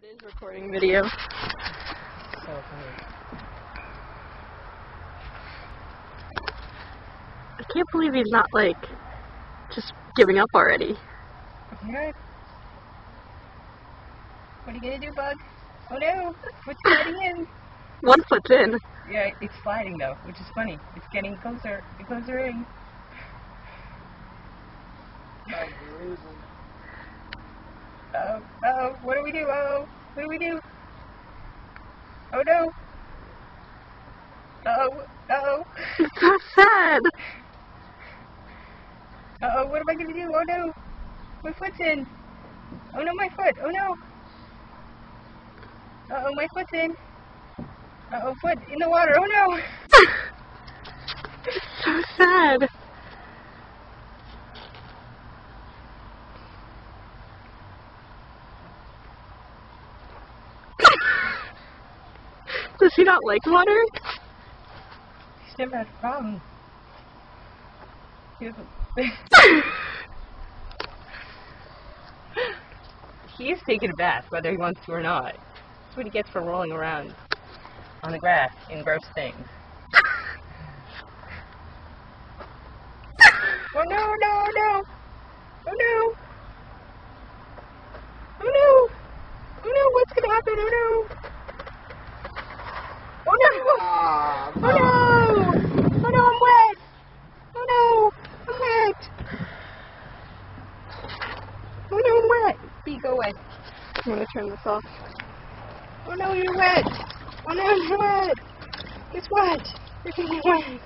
It is recording video. So funny. I can't believe he's not, like, just giving up already. Yeah. What are you gonna do, Bug? Oh no! Foot's sliding in! One foot's in. Yeah, it's sliding though, which is funny. It's getting closer in. Oh, what do we do? Oh, what do we do? Oh no! Oh. It's so sad. What am I gonna do? Oh no! My foot's in! Oh no, my foot! Oh no! My foot's in! Foot in the water! Oh no! It's so sad. Does he not like water? He's never had a problem. He is taking a bath, whether he wants to or not. That's what he gets for rolling around on the grass in gross things. Oh no! Oh no! Oh no! What's gonna happen? Oh no! Oh no! Oh no! Oh no! I'm wet! Oh no! I'm wet! Oh no! I'm wet! Bee, go away. I'm gonna turn this off. Oh no! You're wet! Oh no! You're wet! It's wet! You're getting wet!